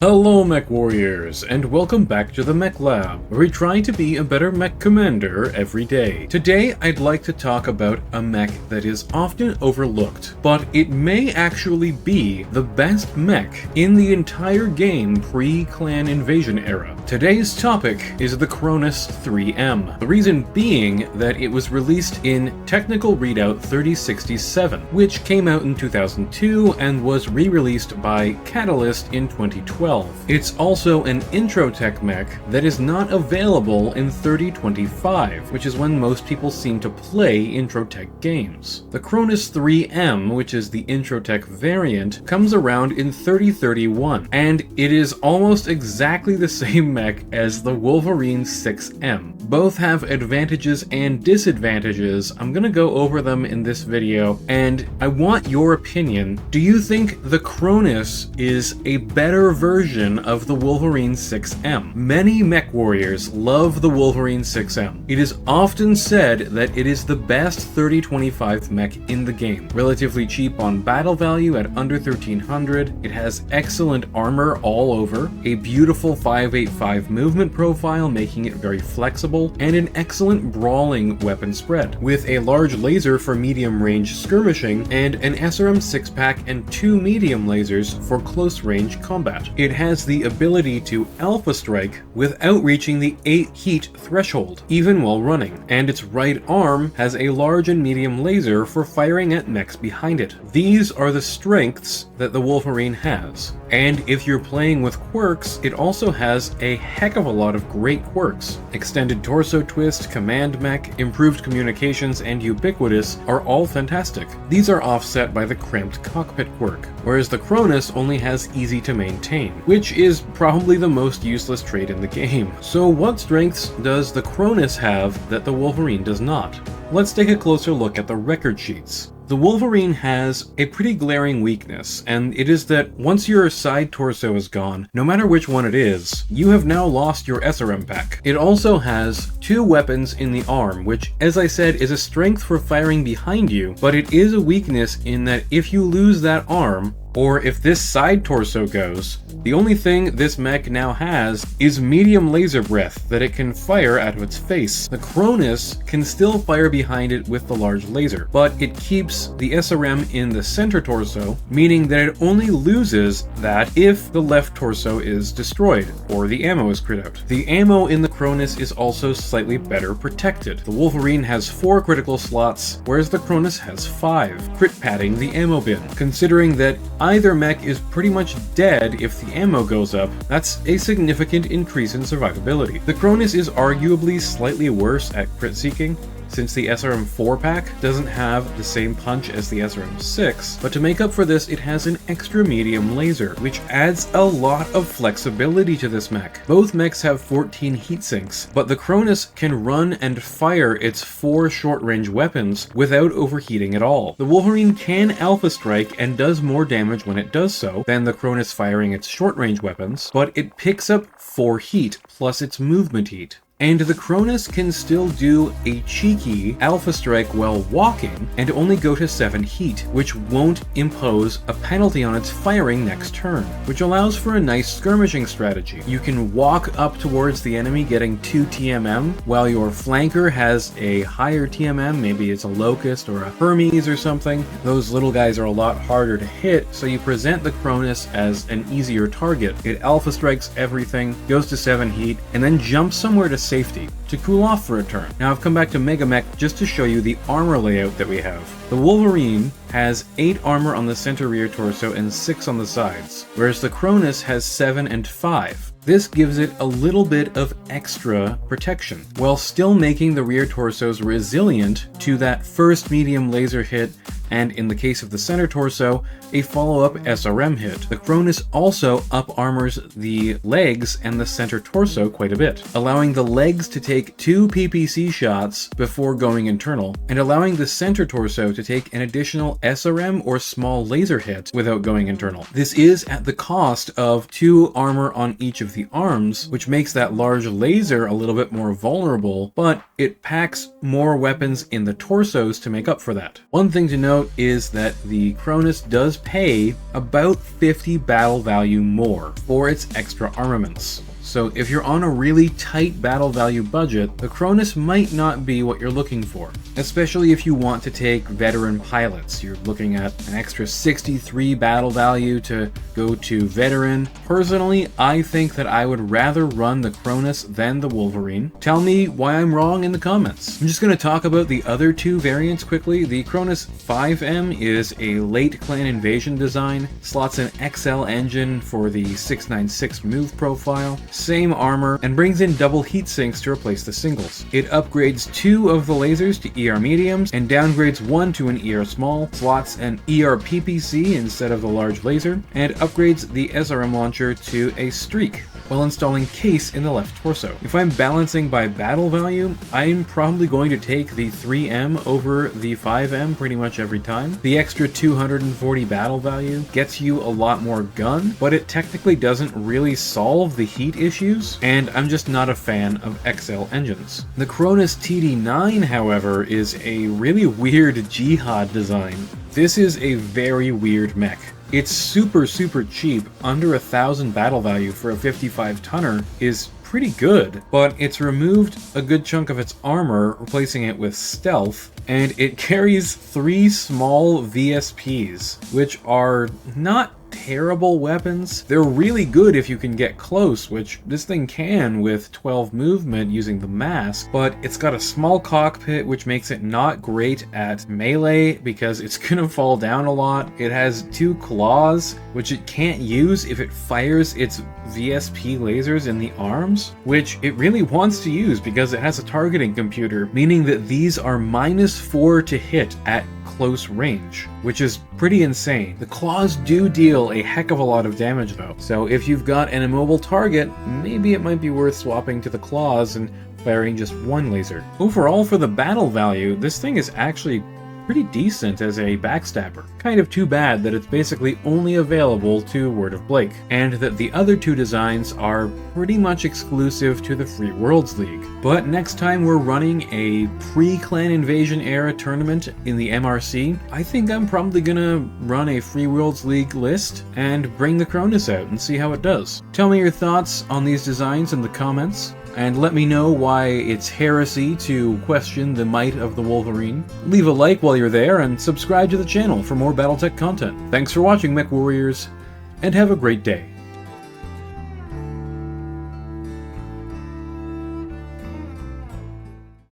Hello Mech Warriors, and welcome back to the Mech Lab, where we try to be a better mech commander every day. Today I'd like to talk about a mech that is often overlooked, but it may actually be the best mech in the entire game pre-clan invasion era. Today's topic is the Cronus 3M, the reason being that it was released in Technical Readout 3067, which came out in 2002 and was re-released by Catalyst in 2012. It's also an Introtech Mech that is not available in 3025, which is when most people seem to play Introtech games. The Cronus 3M, which is the Introtech variant, comes around in 3031, and it is almost exactly the same mech as the Wolverine 6M. Both have advantages and disadvantages. I'm gonna go over them in this video, and I want your opinion. Do you think the Cronus is a better version of the Wolverine 6M? Many mech warriors love the Wolverine 6M. It is often said that it is the best 3025 mech in the game. Relatively cheap on battle value at under 1300, it has excellent armor all over, a beautiful 585 movement profile making it very flexible, and an excellent brawling weapon spread, with a large laser for medium range skirmishing and an SRM 6-pack and 2 medium lasers for close range combat. It has the ability to alpha strike without reaching the 8 heat threshold, even while running, and its right arm has a large and medium laser for firing at mechs behind it. These are the strengths that the Wolverine has. And if you're playing with quirks, it also has a heck of a lot of great quirks. Extended torso twist, command mech, improved communications, and ubiquitous are all fantastic. These are offset by the cramped cockpit quirk, whereas the Cronus only has easy to maintain, which is probably the most useless trait in the game. So what strengths does the Cronus have that the Wolverine does not? Let's take a closer look at the record sheets. The Wolverine has a pretty glaring weakness, and it is that once your side torso is gone, no matter which one it is, you have now lost your SRM pack. It also has 2 weapons in the arm, which, as I said, is a strength for firing behind you, but it is a weakness in that if you lose that arm, or if this side torso goes, the only thing this mech now has is medium laser breath that it can fire out of its face. The Cronus can still fire behind it with the large laser, but it keeps the SRM in the center torso, meaning that it only loses that if the left torso is destroyed, or the ammo is crit out. The ammo in the Cronus is also slightly better protected. The Wolverine has 4 critical slots, whereas the Cronus has 5, crit padding the ammo bin. Considering that either mech is pretty much dead if the ammo goes up, that's a significant increase in survivability. The Cronus is arguably slightly worse at crit seeking, since the SRM 4-pack doesn't have the same punch as the SRM 6, but to make up for this, it has an extra medium laser, which adds a lot of flexibility to this mech. Both mechs have 14 heat sinks, but the Cronus can run and fire its 4 short-range weapons without overheating at all. The Wolverine can alpha strike and does more damage when it does so than the Cronus firing its short-range weapons, but it picks up 4 heat plus its movement heat. And the Cronus can still do a cheeky alpha strike while walking and only go to 7 heat, which won't impose a penalty on its firing next turn, which allows for a nice skirmishing strategy. You can walk up towards the enemy getting 2 TMM, while your flanker has a higher TMM, maybe it's a Locust or a Hermes or something. Those little guys are a lot harder to hit, so you present the Cronus as an easier target. It alpha strikes everything, goes to 7 heat, and then jumps somewhere to safety to cool off for a turn. Now I've come back to Mega Mech just to show you the armor layout that we have. The Wolverine has 8 armor on the center rear torso and 6 on the sides, whereas the Cronus has 7 and 5. This gives it a little bit of extra protection, while still making the rear torsos resilient to that first medium laser hit, and in the case of the center torso, a follow-up SRM hit. The Cronus also up-armors the legs and the center torso quite a bit, allowing the legs to take 2 PPC shots before going internal, and allowing the center torso to take an additional SRM or small laser hit without going internal. This is at the cost of 2 armor on each of the arms, which makes that large laser a little bit more vulnerable, but it packs more weapons in the torsos to make up for that. One thing to note note is that the Cronus does pay about 50 battle value more for its extra armaments. So if you're on a really tight battle value budget, the Cronus might not be what you're looking for, especially if you want to take veteran pilots. You're looking at an extra 63 battle value to go to veteran. Personally, I think that I would rather run the Cronus than the Wolverine. Tell me why I'm wrong in the comments. I'm just going to talk about the other two variants quickly. The Cronus 5M is a late clan invasion design, slots an XL engine for the 696 move profile, same armor, and brings in double heat sinks to replace the singles. It upgrades 2 of the lasers to ER mediums and downgrades 1 to an ER small, slots an ER PPC instead of the large laser, and upgrades the SRM launcher to a streak while installing case in the left torso. If I'm balancing by battle value, I'm probably going to take the 3M over the 5M pretty much every time. The extra 240 battle value gets you a lot more gun, but it technically doesn't really solve the heat issues, and I'm just not a fan of XL engines. The Cronus TD9, however, is a really weird jihad design. This is a very weird mech. It's super cheap, under 1,000 battle value for a 55 tonner is pretty good, but it's removed a good chunk of its armor, replacing it with stealth, and it carries 3 small VSPs, which are not terrible weapons. They're really good if you can get close, which this thing can with 12 movement using the mask, but it's got a small cockpit, which makes it not great at melee because it's gonna fall down a lot. It has 2 claws, which it can't use if it fires its VSP lasers in the arms, which it really wants to use because it has a targeting computer, meaning that these are -4 to hit at close range, which is pretty insane. The claws do deal a heck of a lot of damage though, so if you've got an immobile target, maybe it might be worth swapping to the claws and firing just 1 laser. Overall, for the battle value, this thing is actually pretty decent as a backstabber. Kind of too bad that it's basically only available to Word of Blake, and that the other 2 designs are pretty much exclusive to the Free Worlds League. But next time we're running a pre-Clan Invasion era tournament in the MRC, I think I'm probably gonna run a Free Worlds League list and bring the Cronus out and see how it does. Tell me your thoughts on these designs in the comments, and let me know why it's heresy to question the might of the Wolverine. Leave a like while you're there, and subscribe to the channel for more BattleTech content. Thanks for watching, Mech Warriors, and have a great day.